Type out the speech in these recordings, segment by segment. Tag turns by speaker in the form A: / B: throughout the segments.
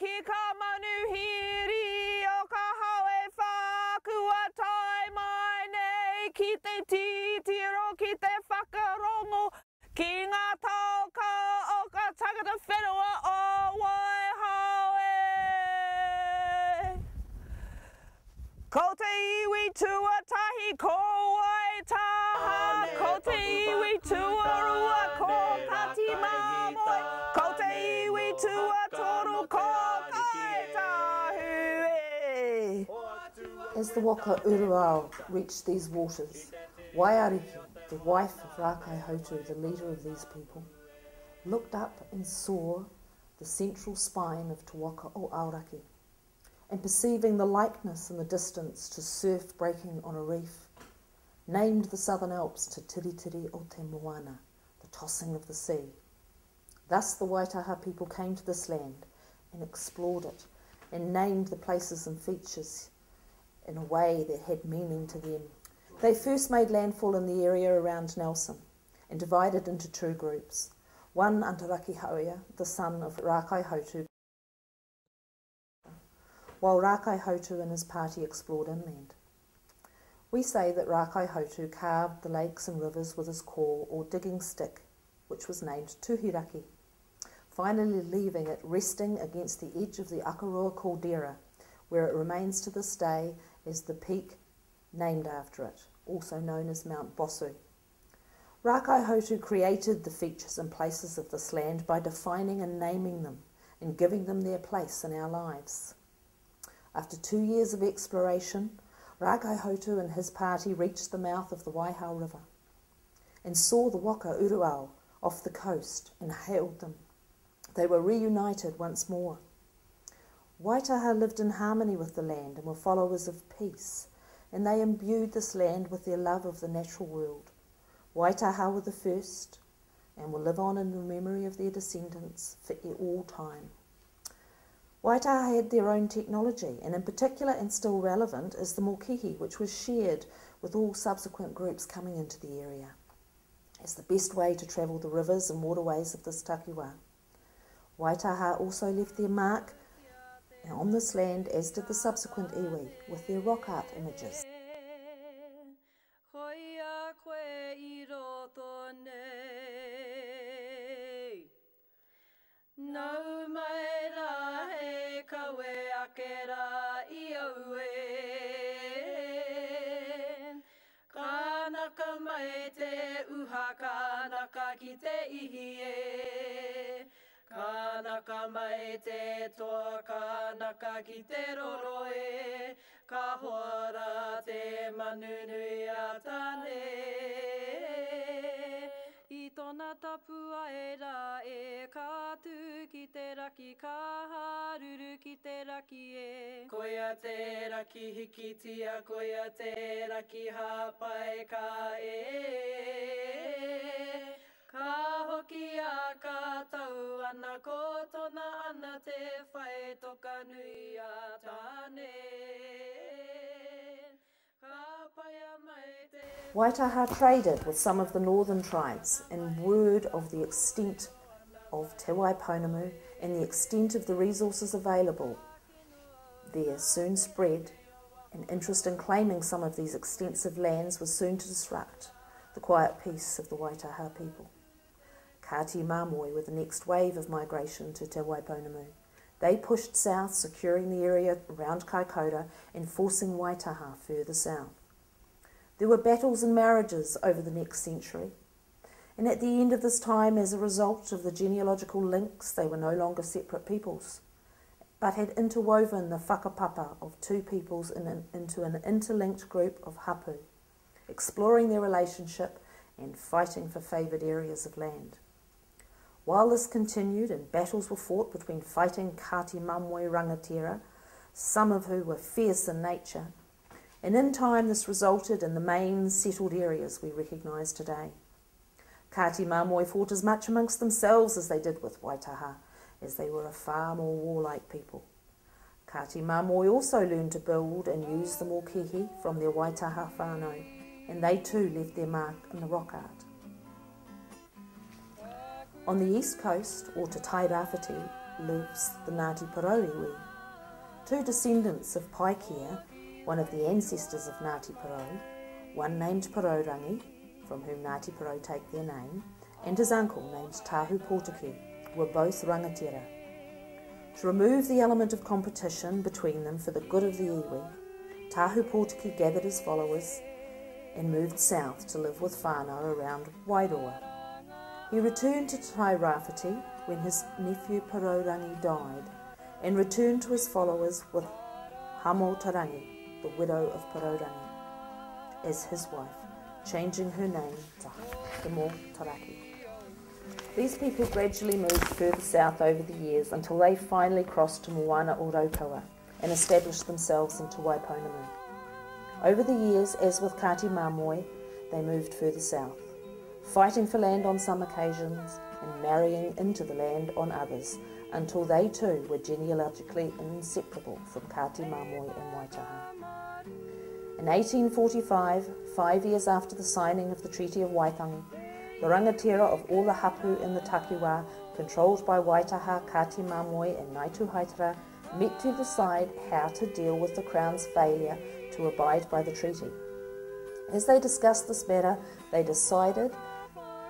A: ki ka manuhiri o ka hawe whakua tai mai nei ki te titiro ki te whakarongo ki ngā tauka o ka tangata whenua o Waihao. Ko te iwi tuatahi ko Waitaha, ko te iwi tuarua ko Kati Mamoi, ko te iwi tuatoru ko Kaitahu.
B: As the waka Uruao reached these waters, Waiariki, the wife of Rākai Hautu, the leader of these people, looked up and saw the central spine of Te Waka o Aoraki, and perceiving the likeness in the distance to surf breaking on a reef, named the Southern Alps Te Tiritiri o Te Moana, the tossing of the sea. Thus the Waitaha people came to this land and explored it and named the places and features in a way that had meaning to them. They first made landfall in the area around Nelson and divided into two groups, one under Raki Hauia, the son of Rākai Hautu, while Rākai Hautu and his party explored inland. We say that Rākai Hautu carved the lakes and rivers with his core or digging stick, which was named Tuhiraki, finally leaving it resting against the edge of the Akaroa caldera, where it remains to this day as the peak named after it, also known as Mount Bosu. Rākai Hautu created the features and places of this land by defining and naming them and giving them their place in our lives. After 2 years of exploration, Rākai Hautu and his party reached the mouth of the Waihao River and saw the waka Uruao off the coast and hailed them. They were reunited once more. Waitaha lived in harmony with the land and were followers of peace, and they imbued this land with their love of the natural world. Waitaha were the first and will live on in the memory of their descendants for all time. Waitaha had their own technology, and in particular and still relevant is the mokihi, which was shared with all subsequent groups coming into the area as the best way to travel the rivers and waterways of this takiwā. Waitaha also left their mark on this land, as did the subsequent iwi, with their rock art images.
A: Kanaka mai te uha, kanaka ki te ihie. Kanaka mai te toa, kanaka ki te roroe. Ka hora te manunui a tane. I tōna tapua e rā e kātu ki te raki, ka haruru ki te raki e. Koia te raki hikitia, koia te raki hapai ka e. Ka hoki a ka tau ana, ko tōna ana te whai toka nui a tāne.
B: Waitaha traded with some of the northern tribes, and word of the extent of Te Waiponamu and the extent of the resources available there soon spread, and interest in claiming some of these extensive lands was soon to disrupt the quiet peace of the Waitaha people. Kati Mamoi were the next wave of migration to Te Waiponamu. They pushed south, securing the area around Kaikoura and forcing Waitaha further south. There were battles and marriages over the next century, and at the end of this time, as a result of the genealogical links, they were no longer separate peoples, but had interwoven the whakapapa of two peoples into an interlinked group of hapu, exploring their relationship and fighting for favoured areas of land. While this continued and battles were fought between fighting Kati Mamoi rangatira, some of who were fierce in nature, and in time this resulted in the main settled areas we recognise today. Kati Mamoi fought as much amongst themselves as they did with Waitaha, as they were a far more warlike people. Kati Mamoi also learned to build and use the mokihi from their Waitaha whānau, and they too left their mark in the rock art. On the east coast, or Te Tairāwhiti, lives the Ngāti Porou iwi. Two descendants of Paikea, one of the ancestors of Ngāti Porou, one named Porourangi, from whom Ngāti Porou take their name, and his uncle named Tahu Pōtiki, were both rangatira. To remove the element of competition between them for the good of the iwi, Tahu Pōtiki gathered his followers and moved south to live with whānau around Wairoa. He returned to Tai Rāwhiti when his nephew Porourangi died, and returned to his followers with Hamo Tarangi, the widow of Porourangi, as his wife, changing her name to Hamo Taraki. These people gradually moved further south over the years until they finally crossed to Moana o Raukawa and established themselves into Waiponamu. Over the years, as with Kati Māmoe, they moved further south, fighting for land on some occasions and marrying into the land on others, until they too were genealogically inseparable from Kati Māmoe and Waitaha. In 1845, 5 years after the signing of the Treaty of Waitangi, the rangatira of all the hapu in the Takiwā, controlled by Waitaha, Kati Māmoe and Ngaitu Haitara, met to decide how to deal with the Crown's failure to abide by the treaty. As they discussed this matter, they decided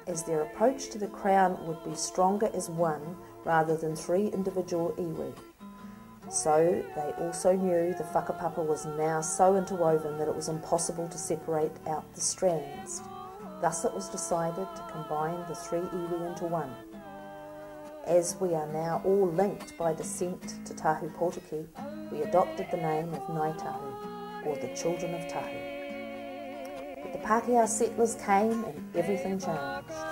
B: as their approach to the Crown would be stronger as one rather than three individual iwi. So they also knew the whakapapa was now so interwoven that it was impossible to separate out the strands. Thus it was decided to combine the three iwi into one. As we are now all linked by descent to Tahu Pōtiki, we adopted the name of Ngāi Tahu, or the Children of Tahu. But the Pākehā settlers came and everything changed.